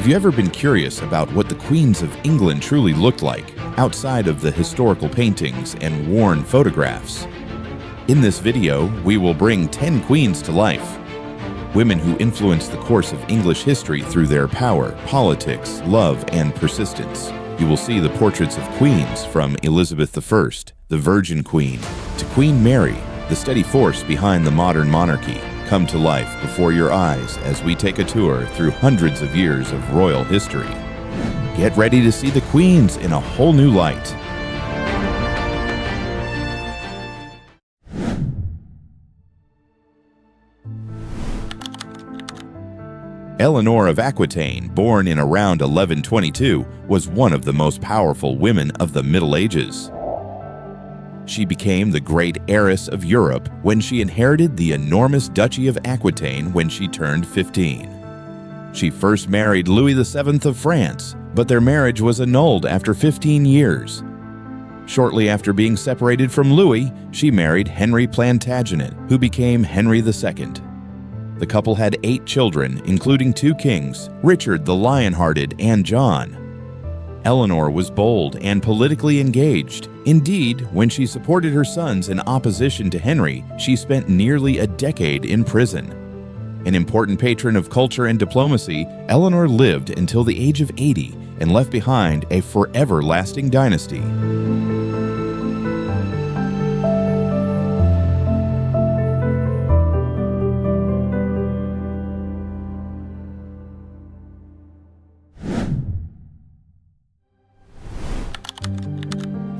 Have you ever been curious about what the queens of England truly looked like, outside of the historical paintings and worn photographs? In this video, we will bring 10 queens to life. Women who influenced the course of English history through their power, politics, love, and persistence. You will see the portraits of queens from Elizabeth I, the Virgin Queen, to Queen Mary, the steady force behind the modern monarchy, come to life before your eyes as we take a tour through hundreds of years of royal history. Get ready to see the queens in a whole new light. Eleanor of Aquitaine, born in around 1122, was one of the most powerful women of the Middle Ages. She became the great heiress of Europe when she inherited the enormous Duchy of Aquitaine when she turned 15. She first married Louis VII of France, but their marriage was annulled after 15 years. Shortly after being separated from Louis, she married Henry Plantagenet, who became Henry II. The couple had 8 children, including 2 kings, Richard the Lion-Hearted and John. Eleanor was bold and politically engaged. Indeed, when she supported her sons in opposition to Henry, she spent nearly a decade in prison. An important patron of culture and diplomacy, Eleanor lived until the age of 80 and left behind a forever-lasting dynasty.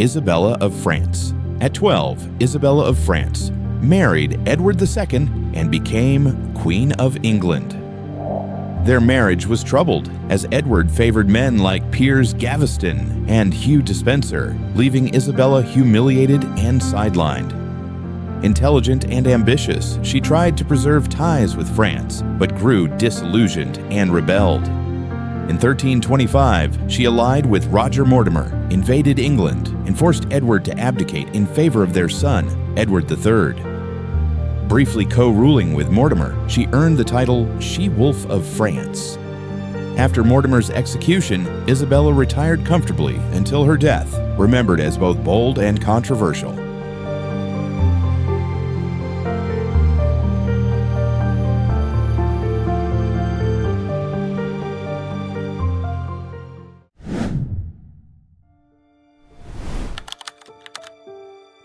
Isabella of France. At 12, Isabella of France married Edward II and became Queen of England. Their marriage was troubled, as Edward favored men like Piers Gaveston and Hugh Despenser, leaving Isabella humiliated and sidelined. Intelligent and ambitious, she tried to preserve ties with France, but grew disillusioned and rebelled. In 1325, she allied with Roger Mortimer, invaded England, and forced Edward to abdicate in favor of their son, Edward III. Briefly co-ruling with Mortimer, she earned the title She-Wolf of France. After Mortimer's execution, Isabella retired comfortably until her death, remembered as both bold and controversial.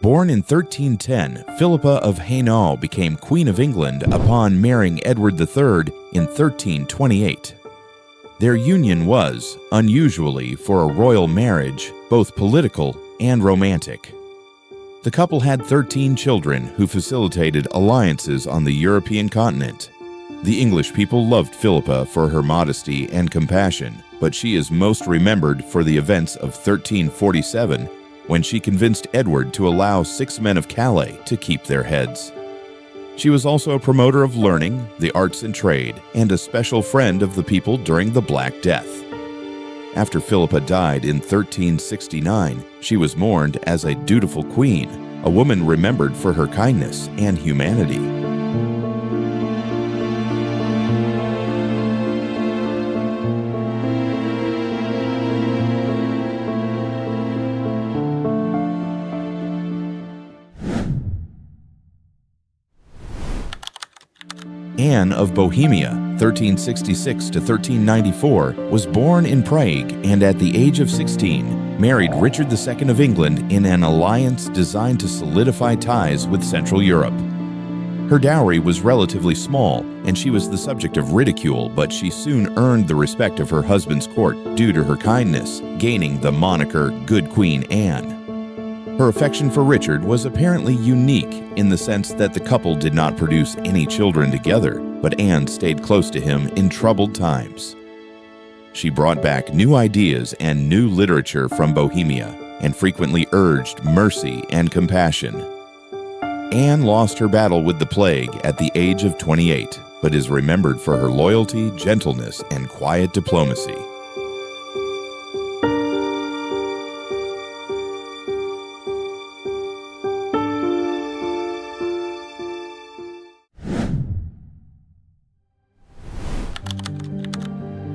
Born in 1310, Philippa of Hainault became Queen of England upon marrying Edward III in 1328. Their union was, unusually for a royal marriage, both political and romantic. The couple had 13 children who facilitated alliances on the European continent. The English people loved Philippa for her modesty and compassion, but she is most remembered for the events of 1347, when she convinced Edward to allow 6 men of Calais to keep their heads. She was also a promoter of learning, the arts and trade, and a special friend of the people during the Black Death. After Philippa died in 1369, she was mourned as a dutiful queen, a woman remembered for her kindness and humanity. Anne of Bohemia, 1366 to 1394, was born in Prague and at the age of 16, married Richard II of England in an alliance designed to solidify ties with Central Europe. Her dowry was relatively small, and she was the subject of ridicule, but she soon earned the respect of her husband's court due to her kindness, gaining the moniker Good Queen Anne. Her affection for Richard was apparently unique in the sense that the couple did not produce any children together, but Anne stayed close to him in troubled times. She brought back new ideas and new literature from Bohemia, and frequently urged mercy and compassion. Anne lost her battle with the plague at the age of 28, but is remembered for her loyalty, gentleness, and quiet diplomacy.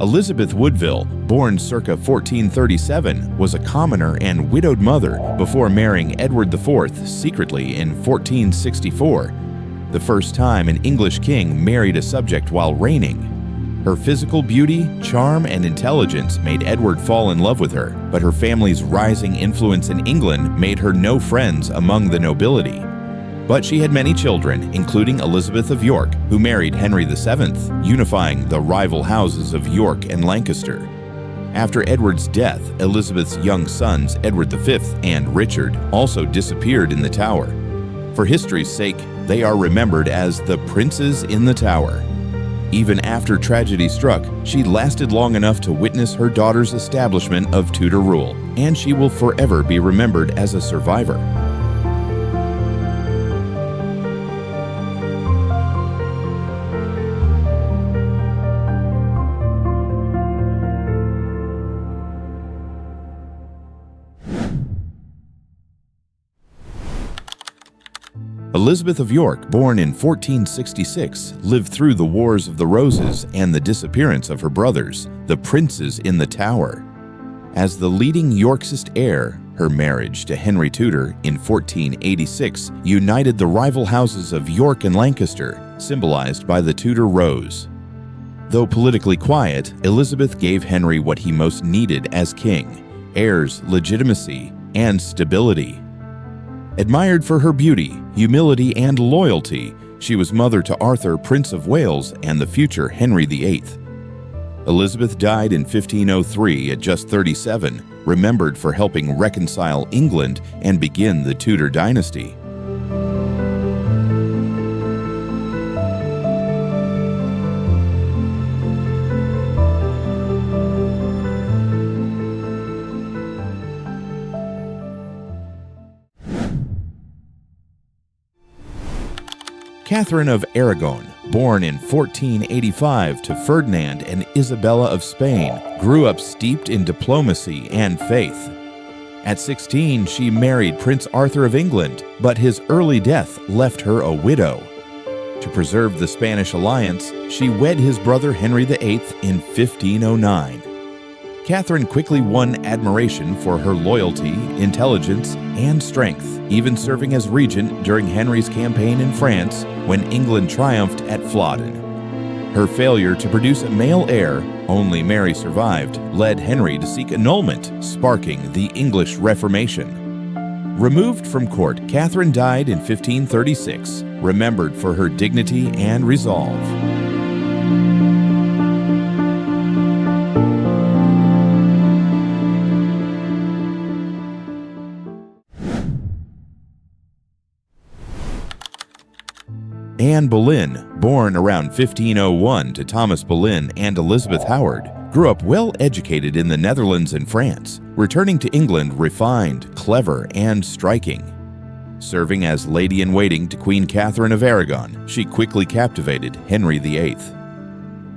Elizabeth Woodville, born circa 1437, was a commoner and widowed mother before marrying Edward IV secretly in 1464, the first time an English king married a subject while reigning. Her physical beauty, charm, and intelligence made Edward fall in love with her, but her family's rising influence in England made her no friends among the nobility. But she had many children, including Elizabeth of York, who married Henry VII, unifying the rival houses of York and Lancaster. After Edward's death, Elizabeth's young sons, Edward V and Richard, also disappeared in the Tower. For history's sake, they are remembered as the Princes in the Tower. Even after tragedy struck, she lasted long enough to witness her daughter's establishment of Tudor rule, and she will forever be remembered as a survivor. Elizabeth of York, born in 1466, lived through the Wars of the Roses and the disappearance of her brothers, the Princes in the Tower. As the leading Yorkist heir, her marriage to Henry Tudor in 1486 united the rival houses of York and Lancaster, symbolized by the Tudor rose. Though politically quiet, Elizabeth gave Henry what he most needed as king: heirs, legitimacy, and stability. Admired for her beauty, humility, and loyalty, she was mother to Arthur, Prince of Wales, and the future Henry VIII. Elizabeth died in 1503 at just 37, remembered for helping reconcile England and begin the Tudor dynasty. Catherine of Aragon, born in 1485 to Ferdinand and Isabella of Spain, grew up steeped in diplomacy and faith. At 16, she married Prince Arthur of England, but his early death left her a widow. To preserve the Spanish alliance, she wed his brother Henry VIII in 1509. Catherine quickly won admiration for her loyalty, intelligence, and strength, even serving as regent during Henry's campaign in France when England triumphed at Flodden. Her failure to produce a male heir, only Mary survived, led Henry to seek annulment, sparking the English Reformation. Removed from court, Catherine died in 1536, remembered for her dignity and resolve. Anne Boleyn, born around 1501 to Thomas Boleyn and Elizabeth Howard, grew up well educated in the Netherlands and France, returning to England refined, clever, and striking. Serving as lady-in-waiting to Queen Catherine of Aragon, she quickly captivated Henry VIII.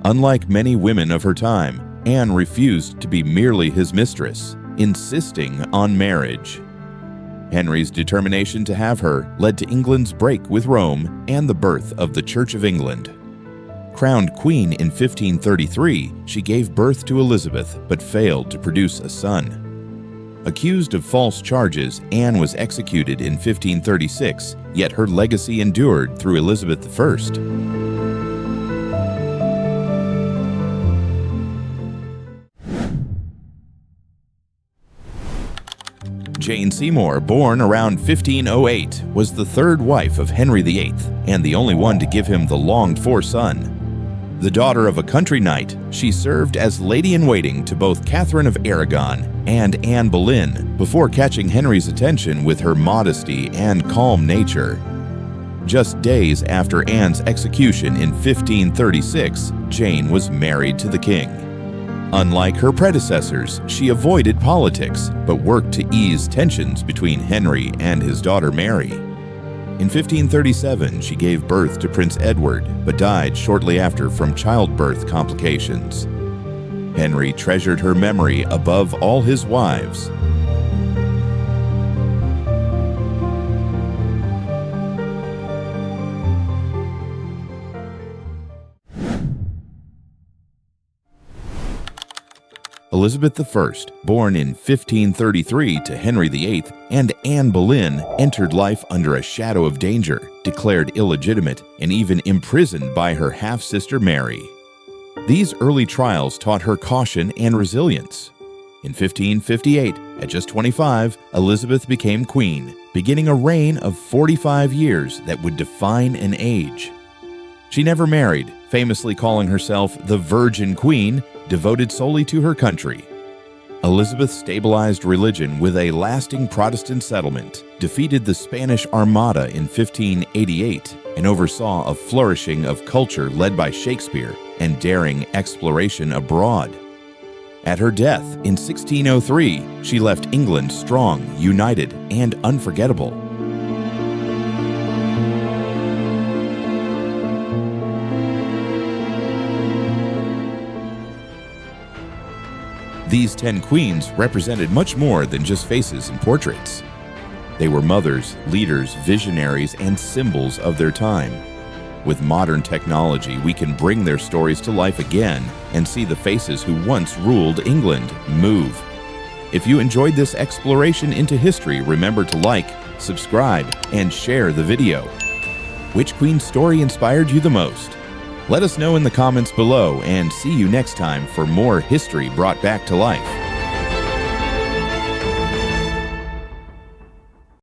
Unlike many women of her time, Anne refused to be merely his mistress, insisting on marriage. Henry's determination to have her led to England's break with Rome and the birth of the Church of England. Crowned queen in 1533, she gave birth to Elizabeth but failed to produce a son. Accused of false charges, Anne was executed in 1536, yet her legacy endured through Elizabeth I. Jane Seymour, born around 1508, was the third wife of Henry VIII and the only one to give him the longed-for son. The daughter of a country knight, she served as lady-in-waiting to both Catherine of Aragon and Anne Boleyn before catching Henry's attention with her modesty and calm nature. Just days after Anne's execution in 1536, Jane was married to the king. Unlike her predecessors, she avoided politics, but worked to ease tensions between Henry and his daughter Mary. In 1537, she gave birth to Prince Edward, but died shortly after from childbirth complications. Henry treasured her memory above all his wives. Elizabeth I, born in 1533 to Henry VIII, and Anne Boleyn entered life under a shadow of danger, declared illegitimate, and even imprisoned by her half-sister Mary. These early trials taught her caution and resilience. In 1558, at just 25, Elizabeth became queen, beginning a reign of 45 years that would define an age. She never married, famously calling herself the Virgin Queen, devoted solely to her country. Elizabeth stabilized religion with a lasting Protestant settlement, defeated the Spanish Armada in 1588, and oversaw a flourishing of culture led by Shakespeare and daring exploration abroad. At her death in 1603, she left England strong, united, and unforgettable. These 10 queens represented much more than just faces and portraits. They were mothers, leaders, visionaries, and symbols of their time. With modern technology, we can bring their stories to life again and see the faces who once ruled England move. If you enjoyed this exploration into history, remember to like, subscribe, and share the video. Which queen's story inspired you the most? Let us know in the comments below, and see you next time for more history brought back to life.